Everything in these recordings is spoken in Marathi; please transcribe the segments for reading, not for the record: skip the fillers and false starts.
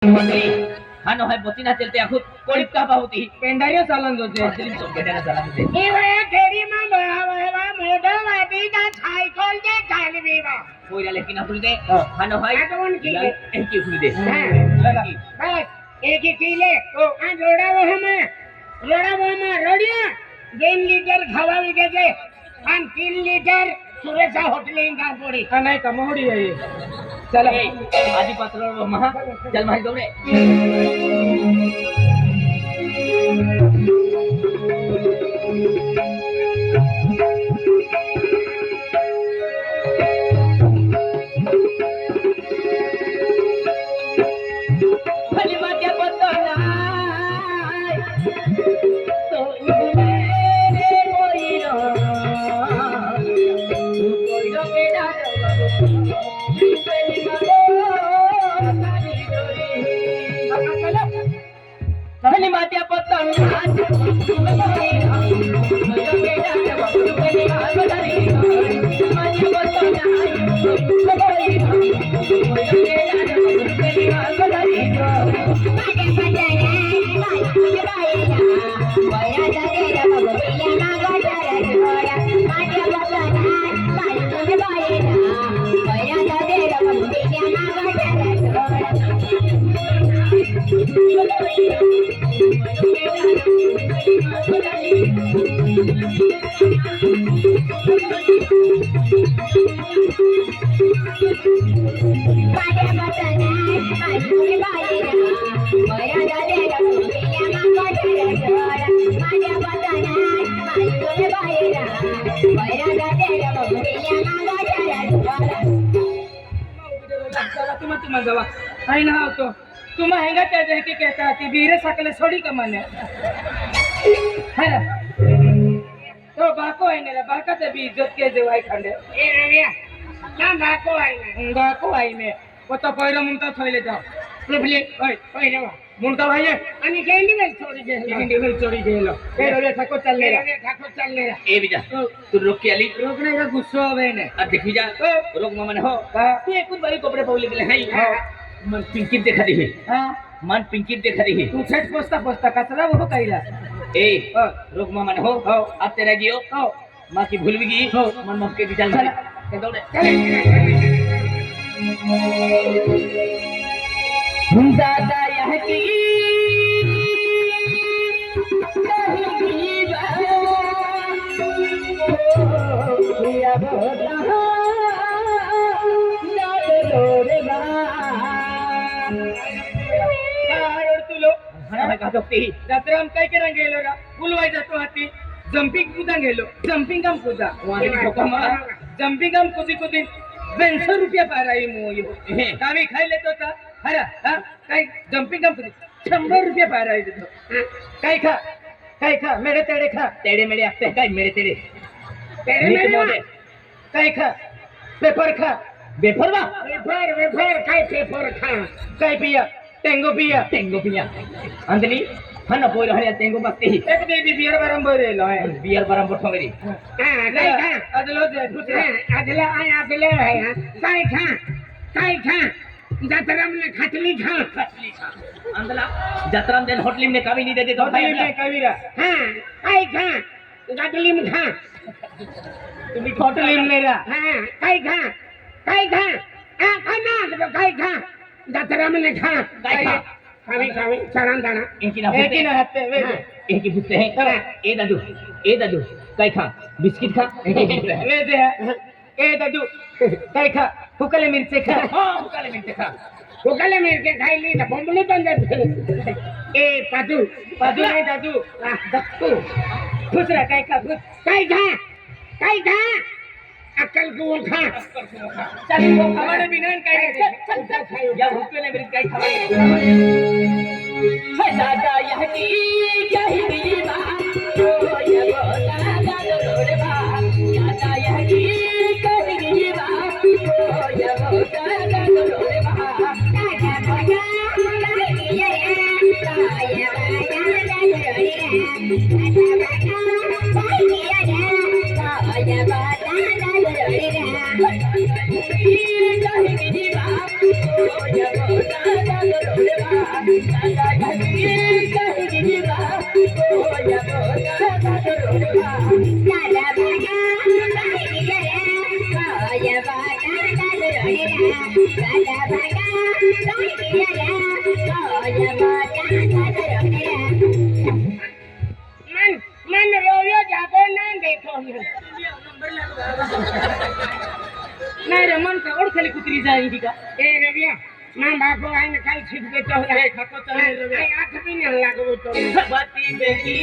मंडळी हा नो है बोतीना चलते आखुद कोळीत का पावती पेंडारियो चालन होते दिलीप सोंगेट्याला चला होते इवळे खेडीमा बळावळा मोठं वाटीचा सायकल जे चालवीवा कोयला लेकिन आपण दे हा नो है आठवण केली. एक फुल दे बस एक ही किले आ जोडावं हम रोडिया 2 लिटर खावा विकायचे आणि 3 लिटर सुरेशा हॉटेलिंग का पोडी नाही का मोहडी आहे चला आधी पात्र महा चल माहिती दौड़े तुम हेंगा त्या की कहता ती बीरे सकले सोडी कमाने है ना तो बाको है ने बाका ते भी इज्जत के जेवाई खंडे ए रेया ना बाको आई ने वो तो पहिरो मुंता थोइले जाओ प्लीज ओय ओय रेवा मुंता भाई आणि गेंडी वेल चोरी गेलो ए रे ठाको चल ले ए बिजा तू रोक के आली रोकने का गुस्सा होवे ने अब देखी जा रोक मामा ने हो तू एक बड़ी कपड़े पावले गेले है मन पिंकी देखा दी हां मन पिंकी देखा दी तू छट पोस्ता कचरा वो काईला ए रोक मामा ने हो अब तेरा गियो मां की भूल भी गई हो मन मत के चल चल दौड़े दादा यह की या बोला जत्रा काय करा गेलो रा फुलवाय जातो हाती जंपिंग कुदा गेलो जंपिंग काम कुदा जंपिंग काम कुदी 200 रुपया पाराई मोयो कामी खाई लेतो ता हरा हा काय जंपिंग काम कुदी 100 रुपया पाराई देतो काय खा मेरे तेड़े मेरे आते काय मेरे तेड़े काय खा पेपर खा वेफर काय पेपर खा काय पिया टेंगो पिया अंदली हन पोर हरिया टेंगो बसते ही एक दे बियर बरम बोरेलो है बियर बरम बोठोगरी हां नहीं खा अदलो जे दूसरे अदले है काय खा जतरम ने खटली खा अंदला जतरम देन होटली में कभी नहीं देते तो भाई में कवीरा हां काय खा गटली में खा तुम्ही होटली में रा हां काय खा आ खाना काय खा जतरा में खा खावी चरण दाना एक ही ना हत्ते वे एक ही पूछते हैं ए दादू काय खा बिस्किट खा वे दे ए दादू काय खा हुकले मिर्चे खा हां हुकले मिर्चे खाइली त बम्बलू बन जाते ए पादू नहीं दादू दक्कू खुश रह काय खा अक्कल को वो खा चल वो हमारे बिना काय चल या हुकले मिर्च काय खावा है दादा यह की क्या ही बा ओ ये बोला दादा रे बा दादा यह की कही बा ओ ये बोला दादा रे बा दादा बोला ये या मन रोयो जागो ना देखो नाही रे मन का ओळखली कुत्री जाई का ए रविया मां बापो आईने काल छिप के तो है खको चले रे आठ भी नहीं लागो तो बाती बेकी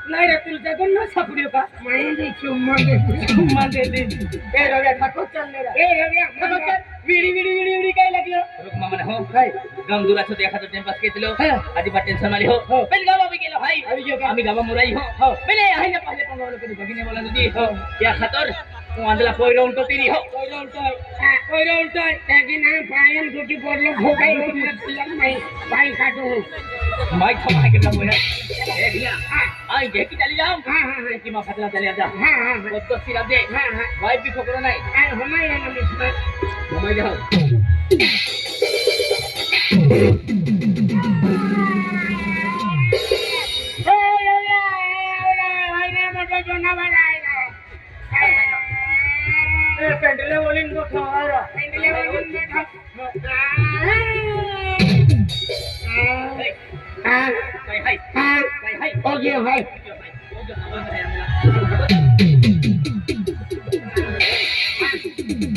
नाही रे तुझ्या कोण न सापड्यो का माहिती चुम्मा दे ए रव्या ठाको चल रे ए रव्या ठाको चल विडी काय लागलं रुक मामा हो काय गम दुराचं देखातो टाइम पास केतलो आधी टेन्शन वाली हो पहिले गावा बी गेलो हाय आम्ही गावा मुराई हो पहिले हाय ना पहिले पंगावलो कधी बघिने बोला तुझी या खातर तू आंदला कोयरो उंटो तिरी हो कोयरो उंटो त्यागी ना पायन गुटी पडलो भोकाई हो नाही पाय काटो माय खमा के बोला ए भिया आई घे की चली जाऊं हां की मा फतला चले जा हां तो सिरा दे हां वाइफ भी पकड़ो नहीं आई हमाय ना मिस्टर हमाय जाओ पेंडले बोलिन को खारा पेंडले बोलिन को हां ओके भाई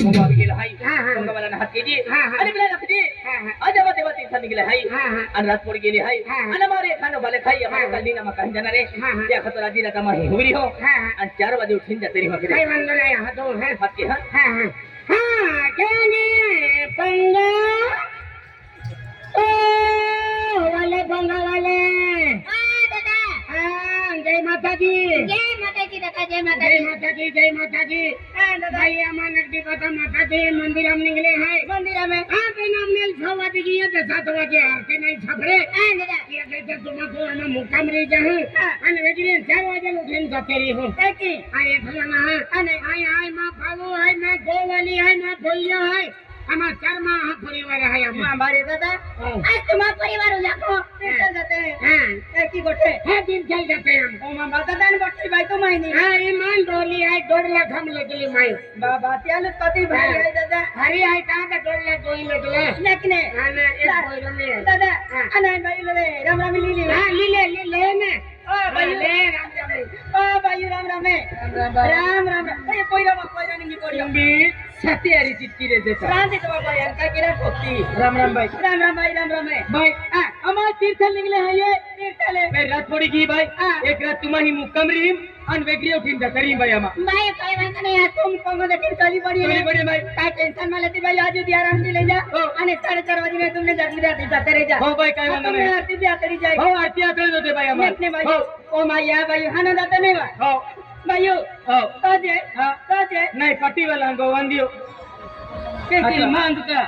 मोबाइल गेला हाय मोबाइलला हात केली आणि बिला लागली आजा बाते बाते खाली गेले हाय आणि रात पड गेली हाय आणि मारे खानो भले खाई आम्हाला काली ना मका जाणार रे त्या खतर आजी ना कमा हुरी हो आणि 4 वाजे उठीन जा तरी मग काय म्हणलं नाही हा तो है फाती हां केली पंगा ओ वाले पंगा वाले जय माता दी दादा जय माता दी भाई अमान नगदी कथा माता दी मंदिर हम निकले हैं मंदिर में हां पे नाम मेल 6 बजे की है 7 बजे आरती नहीं छपरे दादा ये कहते तुमको हम मुकाम रे जहां अन वेगरे 4 बजे उठन जाते रही हो की आए फलाना अने आय मां फागो है मैं गोवाली है मैं भोलिया है हमारा 4 माह परिवार है हमारे दादा आज तुम्हारा परिवार हो जाको चल जाते हैं हां की गोठे है दिन चल जाते हैं हम ओ मां दादा ने बट्टी भाई तो मायने हां ईमान डोली है 1.5 लाख हम लगली माई बाबा त्याले कति भाई है दादा हरी है का 1.5 लाख कोई लगले लेकिन हां एक कोई ले दादा अने भाई ले राम राम ली हां ले ने ओ भाई ले राम राम ए कोई नहीं कोई सत्यारी चिटकी रे देता राम देता बाबा यार का किरा कोती राम भाई भाई हमारे तीर्थ निकले हैं ये तीर्थ ले मैं रात पड़ी की भाई एक रात तुम्हारी मुक्कम रही अन वेगरी उठीन जा करी भाई हम भाई काय म्हणता नाही तुम कोंगो देखील चली पड़ी भाई काय टेंशन में लेती भाई आज दी आराम से ले जा आणि 4:30 बजे में तुमने जागली आरती जाते रह जा हो भाई काय म्हणता नाही आरती भी आते जाए हो आरती आते होते भाई हम अपने भाई ओ माया भाई हाना जाते नहीं भाई हो भाइयो हो ताजे नहीं पट्टी वाला गोवंदियो के मांग का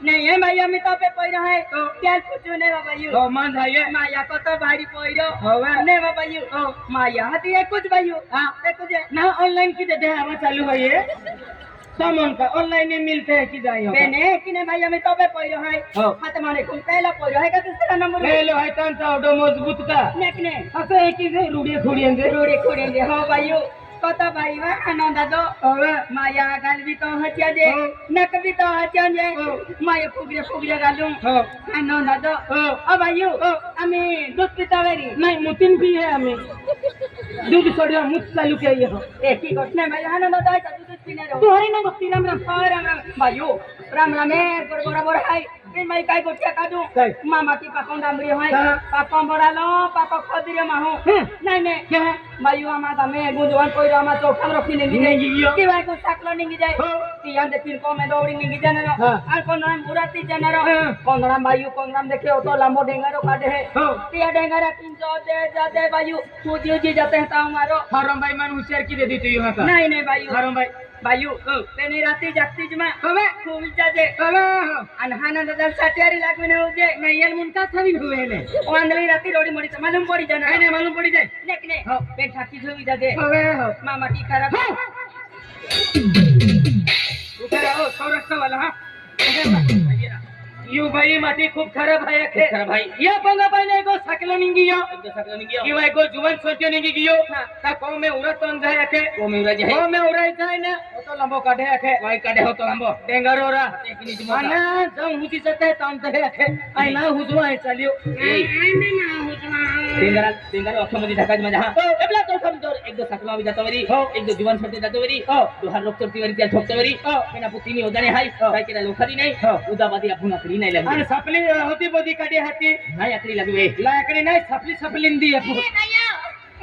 नहीं है भैया मैं तो पे पहिरा है तो क्या पूछो ने भाइयो हो मान है माया को तो भारी पहिरो होवे ने भाइयो ओ माया हती है कुछ भाइयो हां कुछ ना ऑनलाइन की दे हवा चालू है ये सामान का ऑनलाइन में मिलते हैं कि जाई हो बेने कि ने भैया मैं तो पे पहिरो है हाथ माने कुल पहला पहिरो है का दूसरा नंबर पहलो है तन सा ओडो मजबूत का नेकने असे है कि रूड़ी खोड़ेंगे हो भाइयो कत भाई वा आनंद दो माया गाल भी तो हच्या जे नक भी तो हच्या जे माया फुगरे गालू आनंद दो ओ भाइयो हमें दूध पीता वेरी नहीं मुतिन भी है हमें दूध छोड़ियो मुत चालू के ये हो एक ही घटना भाई आनंद दो दूध पीने रो तू हरी ना भक्ति राम भाइयो राम है गोरा है मी माई काय गोष्ट काढू काय? मामा की पाकों डांबरी होय हा. पाकों बडालो पाकों खदिरे माहो नाही नाही क्या है? मायू आमा दामे गुजवान कोई आमा चौखान रखी निंगी निंगी गियो. की वाय को साकलो निंगी जाय हो. ती यान देखिन को में दौड़ी निंगी जनरो हा. আর কোনরাম বুড়াতি জানারো হ্যাঁ। কোনরাম বায়ু কোনরাম দেখে অত লম্বো ডেঙ্গারো কাটে হে हो. তিয়া ডেঙ্গারা 300 दे जाते बायू तुझी जी जाते हैं ताऊ मारो हरम भाई मन होशियार की दे दी तू यहाँ का नहीं नहीं बायू हरम भाई बायू तेनी राती जागती जमा हवे खूब जाजे हवे अनहाना ददल साटियारी लागने होजे नहीं यार मुनका थवी हुए ने वांदली राती रोडी मोडी मालूम पड़ी जाना नहीं नहीं मालूम पड़ी जाए लेकने हो. पेट ठाकी धोई जाजे हवे हो मामा की खराब उधर आओ सौराष्ट्र वाला हाँ यू भाई माटी खूब खराब है खे खराब भाई ये पंगा पाइने को सकलो निंगी यो कि भाई को जुवन सोचो निंगी गियो ता को में उरा तो जाय खे को में उरा जाय को में उरा जाय ने ओ तो लंबो काढे खे भाई काढे हो तो लंबो डेंगरो रा आना जाऊ हुची सकते ताम ते खे आई ना हुजवा है चलियो डेंगरा अख्खा मध्ये ढकाज माझ्या हा एबला तो समजोर एक दो सकलो भी जातो वरी एक दो जुवन सोचते जातो वरी दुहार लोक चोरती वरी त्या ठोकतो वरी मेना पुतीनी होदाने हाय काय केला लोखरी नाही उदाबादी आपण आकडी नाही लागली अरे सपली होती बोदी काढी हाती नाही आकडी लागवे लाकडी नाही सपली सपलिंदी आपण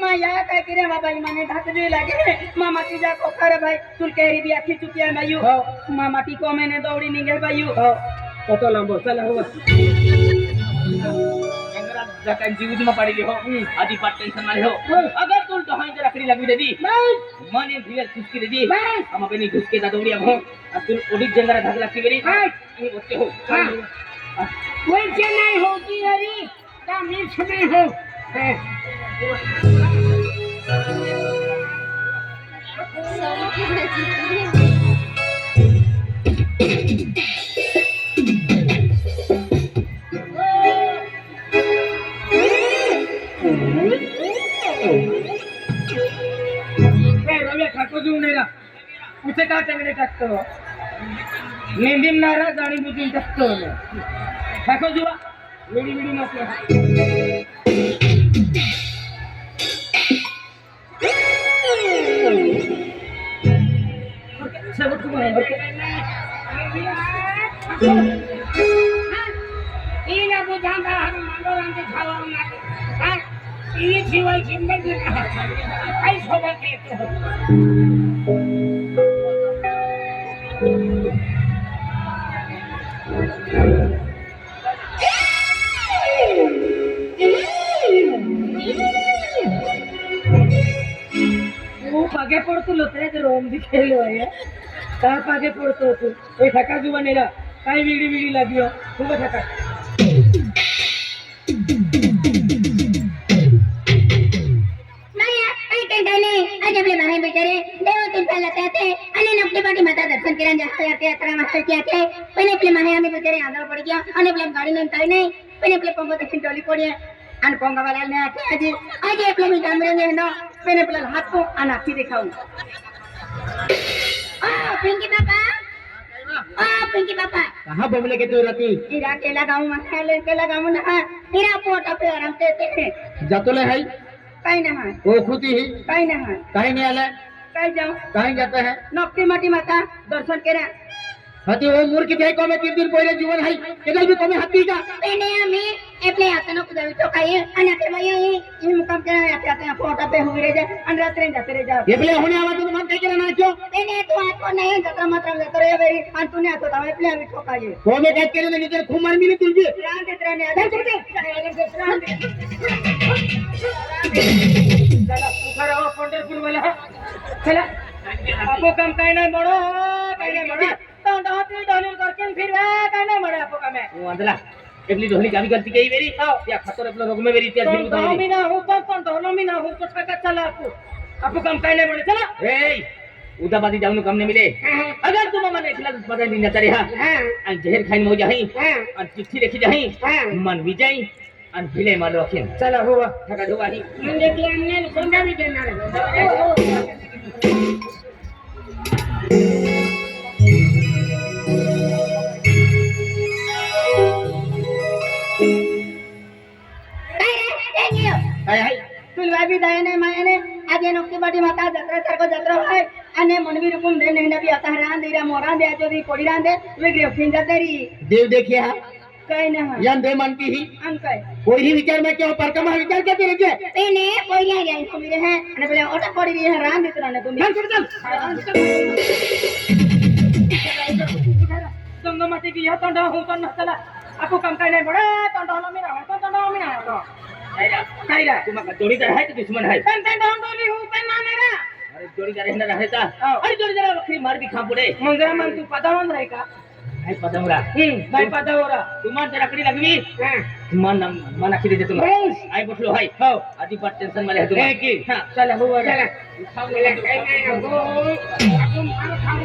माया काय करे बाबा माने ढाकजे लागे मामा की जा को खरे भाई तुल केरी भी आखी चुकी है मायू मामा की को मैंने दौड़ी निगे बायू तो लंबो चला हो जकान जीव में पड़ी हो आदि पाट टेंशन मारे हो अगर तुल तो हां रखड़ी लगी दे दी माने धीरे चुस्की दे दी हम अपनी घुसके दा दौड़िया हो तुल ओडिक जंगरा धक लगती मेरी ये बच्चे हो वैसे नहीं होगी अरे का मिर्च में हो उसे का टंगडे टाकतो मेंदीम नारा जाणी बुजून टाकतो ठाको जुवा मिडी मिडी नको सबक तुम्हारे ईना बुझांगा हम मंडोरां के खावा ना हां ई जीवन जिंदगी ना आई सोबत के पागे पडतो लोत्रे ते रोम दिखेलो आहे का पागे पडतो तू ए ठका जुवा नेला काय विडी विडी लागियो तू ठका आज आपले महाराज बेचारे देव तुमचा लताते आणि आपली पाठी माता दर्शन केल्या जास्त याते यात्रा मास्टर की आते पण आपले महाराज आम्ही बेचारे आंधळ पड गया आणि आपल्या गाडी नाही काही नाही पण आपले पंगो दक्षिण टोली पडी आणि पंगा वाला ने आते आज आज आपले मी जामरे ने ना पण आपला हात को आणि आखी दिखाऊ पिंकी पापा कहां बमले के तू राती इरा केला गाऊ मसाले केला गाऊ ना इरा पोटा पे आराम ते जातोले हाय काही ना हाय ओ खुती ही काही ना हाय काही नाही आला काही जाऊ काही जाता है नक्की माटी माता दर्शन केरा हाती ओ मूर्ख के को में 3 दिन पहिले जीवन हाय केदल भी तुम्ही हाती का पेने आम्ही आपले हातानं कुदावी तो काही आणि आता बाई ही मुकाम केला आता पोटा पे हुई रे जा आणि रात्री जाते रे जा एबले होणे आवाज मन काय केला नाही क्यों पेने तू आतो नाही जत्रा मात्र जातो रे बेरी आणि तू नाही आतो आपले आम्ही ठोकाये को में काय केले नाही तर खूप मार मिली तुझी राम देत्राने आधा चलते चला उखारा हो पंढरपूर वाला चला आपो काम काय नाही बडो काय नाही बडो तो डाती डाली करके फिर काय नाही बडो आपो काम है वांदला एबली ढोली जावी गलती कई मेरी या खतर अपना रोग में मेरी त्यार फिर तो मी ना हो पण तो मी ना हो कुछ का चला आपो काम काय नाही बडो चला ए उदाबादी जाऊन काम नहीं मिले अगर तुम मन खिला पता नहीं न करे हां और जहर खाइन हो जाई और चिट्ठी लिखी जाई मन विजय और भिले मालो अखिन चला हुआ ठका ढुवाही म्हणजे की आम्ही कोणता बी देणार काय हाय तुला बी दाय नाही माय ने आज नक्की बाटी माता जत्रा सारखो जत्रा होय आणि मनवी रुकुम दे नाही नबी आता रान देरा मोरा दे जो दी कोडी रान दे वेगळी फिंगा तरी देव देखिया काय ना यान दे मान की ही आम काय कोई ही विचार में क्यों पर कमा विचार क्या तेरे के તેને પોઈયા ગયા તો મેરે હે અને પેલે ઓટા પડી રહી હે રામ દીકરાને તો चल चल संगमती की यह तंडा हूं तंडा चला aku काम काय नाही बडा तंडा होला मी ना तंडा मी ना कायला तुम्हाला जोडीदार आहे की दुश्मन आहे तंडा होली हूं तंडा मेरा अरे जोडीदार आहे ना राहता अरे जोडीदार वखरी मार भी खा पुढे मग मन तू पदावन राही का आहे पदमरा नाही पदावरा तुम्हाला जराकडी लागली तुम्हाला मना किती देतो आई बसलो हाय हो आधी पाट टेन्शन मध्ये आहे तुम्ही की हां चला हो चला खाऊला काय नाही नको आपण मार खाऊ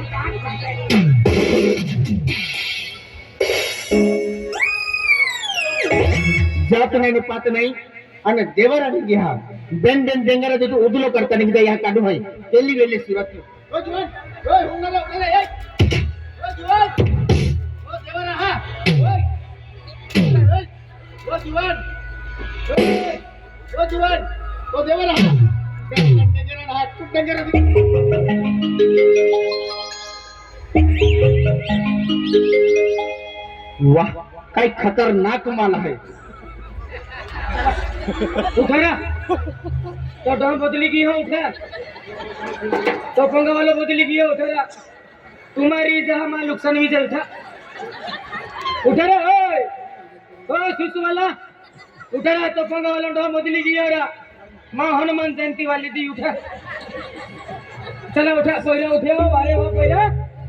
जात नाही पात नाही आणि देवर आणि घ्या बेन बेन डेंगरा देतो उदलो करता निघता या काढू हाय तेली वेले सुरत ओ जीवन ओय हुंगला उडले ए ओ जीवन ओ देवर हा ओय ओ जीवन ओ जीवन ओ देवर हा डेंगरा हा तू डेंगरा वाह काय खतरनाक माल आहे उठा तो डॉन बदली की हो उठा तो पंगा वाला बदली की हो उठा तुम्हारी जहां मां नुकसान हुई जाए उठा रे ओए शिशु वाला उठा रे तो पंगा वाला डॉन बदली की हो रा मां हनुमान जयंती वाली दी उठा चला उठा पहिला उठे हो अरे हो पहिला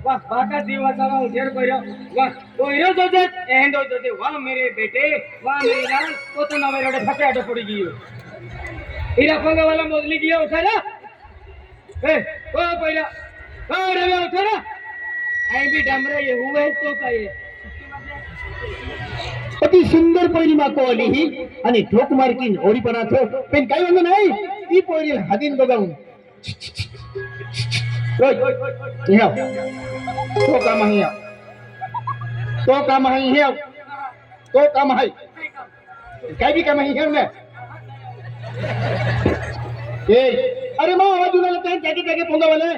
वाह बाका जीवाचा वाह उठेर पहिला वाह पहिला जो जे एंड हो जे वाह मेरे बेटे वाह मेरी लाल वो तो नवे रोडे फटे आटे पड़ी गई इरा पंगा वाला मोदली गया उठा रा ए ओ पहिला ओ रे उठा रा आई भी डमरा ये हुए तो काय अति सुंदर पहिली माको आली ही आणि ठोक मारकीन ओरी पण आथो पण काही म्हणलं नाही ती पहिली हादीन बघावून या तो काम आहे या तो काम आहे हे तो काम आहे काय बी काम आहे हे ना ए अरे मां आवाज उडाला त्या जागी जागी पोंगावाले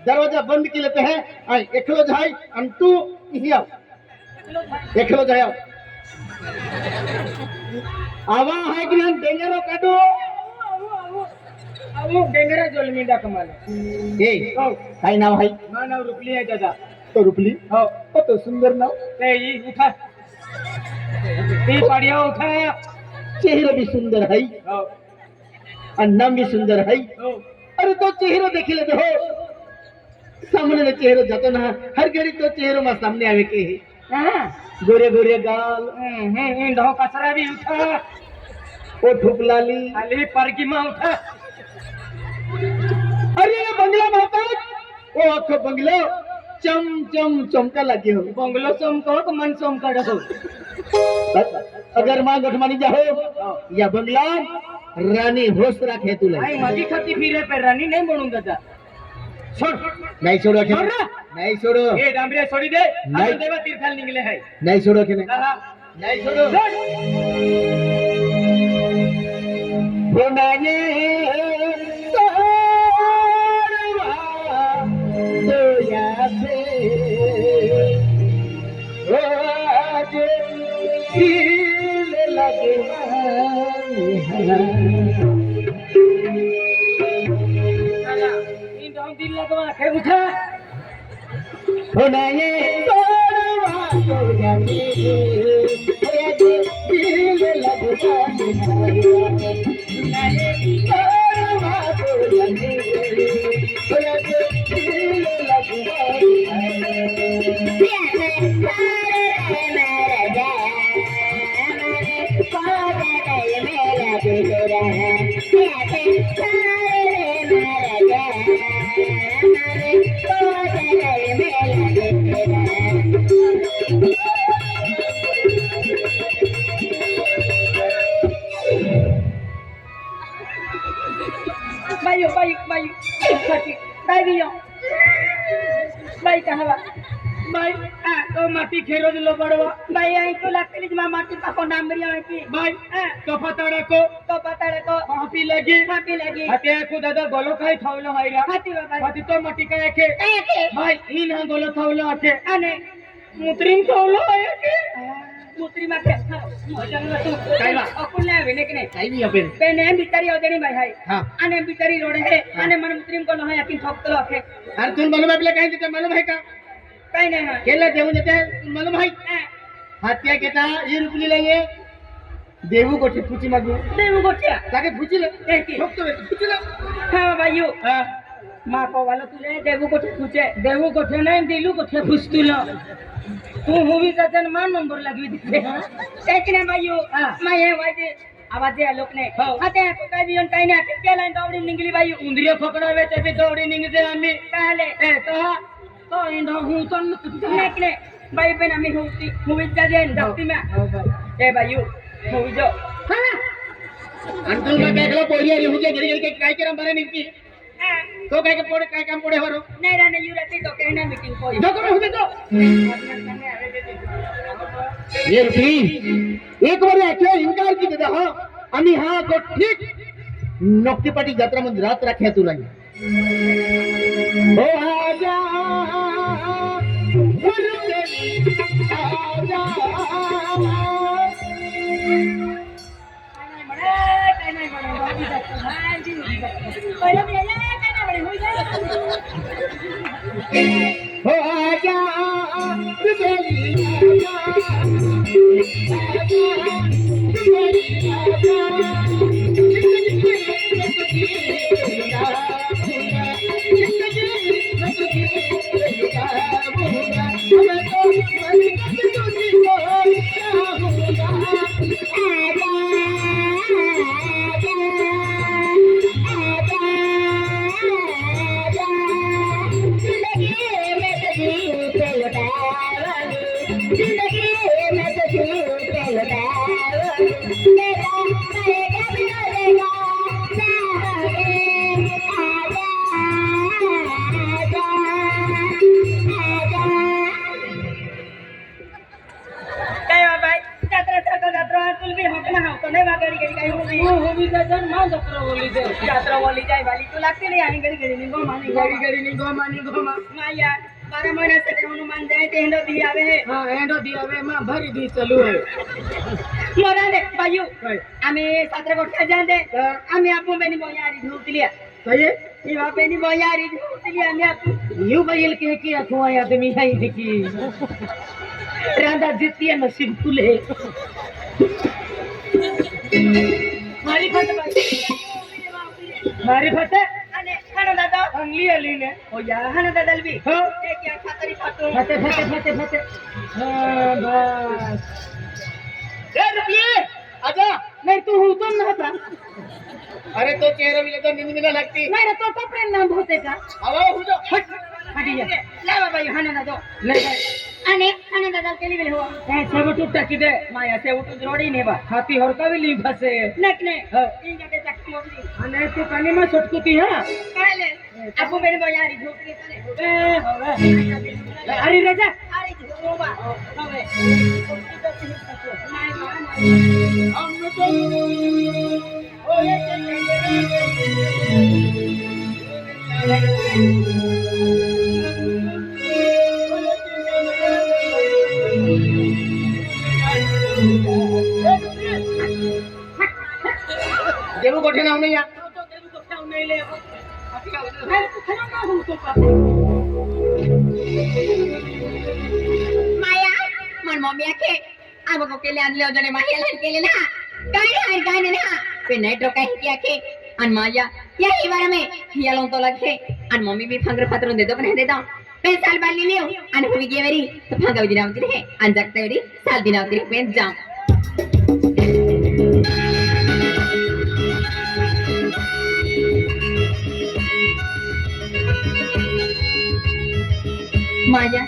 दरवाजा बंद केले ते है आणि एकलो जाय आणि तू या एकलो जाय आवा आहे की नाही डेंगरो काढो अहो डेंगरा जोलमिंडा कमाला ए काय नाव आहे मा नाव रुपली आहे दादा तो रुपली हो तो सुंदर नाव ते ही उठा ती पाडिया उठा चेहरा भी सुंदर है हो और नाम भी सुंदर है हो अरे तो चेहरा देखी ले हो सामने चेहरा जातो ना हर घड़ी तो चेहरा में सामने आवे के हां गोरे गोरे गाल ढो कचरा भी उठा ओ ठुकलाली खाली परकी मा उठा अरे ये बंगला महताज ओ अख बंगला चम चम चमका लगे हो बंगलो चमको तो मन चमका हो अगर मां गठमानी जाओ या बंगला रानी होश रखे तुला आई माझी खाती फिरे पे राणी नाही म्हणून दादा छोड़ नहीं छोड़ो के छोड़ ना। नहीं छोड़ो ए डांबरे सोडी दे नाही. आपण देवा तीर्थाल निघले आहे नहीं छोड़ो के नहीं दादा नहीं छोड़ो बनाने तो याद आज दिल लगे दादा इन डाउन दिल लगवा के उठा बनाने तो याद दिल लगे bayu kaki bayi yo bayi kahala bayi तो माटी खेरो दिलो बड़वा बाई आई तो लागते मा माटी पाको डांबरी आहे की भाई तो पताड़ा को हापी लगी हते को दादा गोलो काय थावलो हायरा हाती बाबा हाती तो माटी काय के काय भाई इन हा गोलो थावलो आके आणि मुत्रीम थावलो आहे के मुत्री माथे मोजन तू काय बा? अकुल नाही हवे की नाही काही नाही अपेन ते ने बिचारी अजणी बाई हाय हा आणि बिचारी रोड आहे आणि मन मुत्रीम कोण आहे की ठोकतो आहे अरे तुला मालूम आपल्या काय देते मालूम आहे का काही नाही हा केलं देऊन देते तुला मालूम आहे हात्या घेता ये रुपली लागे देऊ गोठे फुची मागू देव गोठ्या लागे फुचीले ए की ठोकतो फुचीले हा बायू हा मा कोवाला तुले देव गोठे खुचे देऊ गोठे नाही दिलू गोठे फुसतुला तू होवी जाते मान नंबर लागवी तिथे एक नाही बायू हा. मा हे वाजे आवाज आहे लोक ने हो. आता काय बियन काही नाही आता केला दौडी निघली बायू उंदरिया पकडावे त्याचे दौडी निघते आम्ही काले ए तो तो इंडा हूं तो एक ने बाई पण आम्ही होती मूवी जाते जाती में ए बायू मूवी जो आणि तुला बॅगला पोरी आली म्हणजे घरी घरी काय केलं बरं निघती तो काय पोडे काय काम पोडे हरो नाही राणे यू राहते तो काही नाही मीटिंग कोई नको होते तो ये रुपी एक बार ऐकलं इनकार की दादा हा आम्ही हा तो ठीक नोकतीपाटी जत्रा मध्ये रात राख्या तुला हो आजा हो आजा यात्रा वाली जाय वाली तू लागते नाही आणि घडी घडी निघो मानी गड़ी गड़ी निगो मानी गो मा माया 12 महिन्यासाठी हनुमान जयंती हेंडो दी आवे हाँ एंडो दिया वे मां भरी दी चलू है मोरा दे बायू काय आम्ही सातरा गोठ्या जाते आम्ही आपण बेनी बोयारी झोपली कहिए इवा बेनी बोयारी झोपली आम्ही आपण यू बैल के की अखवा आदमी है देखी राधा जीती है नसीब खुले मारी फट मारी फटे आणि खाना दादा अंगली अली ने हो या खाना दादा भी हो ते क्या खातरी खातो फटे फटे फटे फटे हाँ बस ए रुपये आजा नहीं तू हूँ तो ना था अरे तो चेहरा मिले तो नींद मिला लगती नाही रे तो कपडे नाम होते का हवा हो जाओ हट हटी जा ला बाबा यो खाना दादा नहीं आणि खाना दादा केली गेली हो काय सब टूटा की दे माया से उठून रोडी ने बा हाथी हर का भी ली फसे नक ने हाँ। इंगा ते चक्की मोगली अने तू कानी में छटकुती है काले आपू बेनी बोयारी झोपली चले ए होवे अरे राजा अरे झोबा हवे नाही मा हम तो ओए देवो कोठे नाव नाही या माया मन मम्मी आखे आबो को केले आणले होते माया लहान केले ना काय नाही ना पे नाही डोका ही आखे अन माया या हिवारा में हियालों तो लगे अन मम्मी भी फंगर पत्रों दे दो पण दे दो पे साल बाली लियो अन हुई गे वेरी तो फंगा दिनावती रे अन जगते वेरी साल दिनावती रे पे जाऊं माया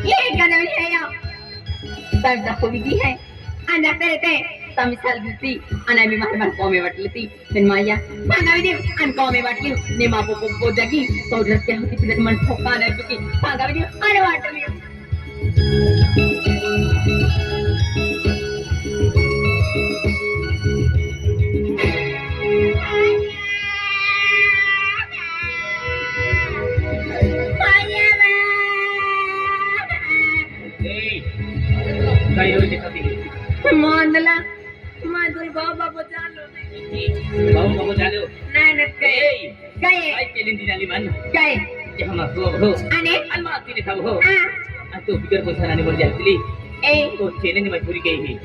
ये गाना है या तब दाखो विकी है अंदा करते तमी साल दिसती आणि आम्ही मार कोमे वाटली ती पण माया सांगावी देव आणि कोमे वाटली ने मापो को जागी तो रस्ते होती फिर मन ठोका नाही चुकी सांगावी देव आणि वाटली काही रोज दिखाती भाऊ बाबू चालू भाऊ बाबू झालो नाही ना काय ए, काय आहे? काय केली ती झाली मान काय ते हम हो आणि आणि मग तिने थांब हो हा आणि तो बिगर बसनाने वर जातली ए तो चेलेने मजबूरी गई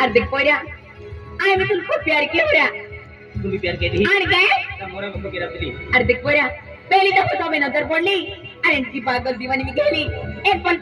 अर्धे पोऱ्या आय मी तुला खूप प्यार केवढ्या तुम्ही प्यार केली आणि काय मोरा बघ केला तरी अर्धे पोऱ्या पहिली दफा नजर पडली आणि ती पागल दिवाणी मी गेली एक पण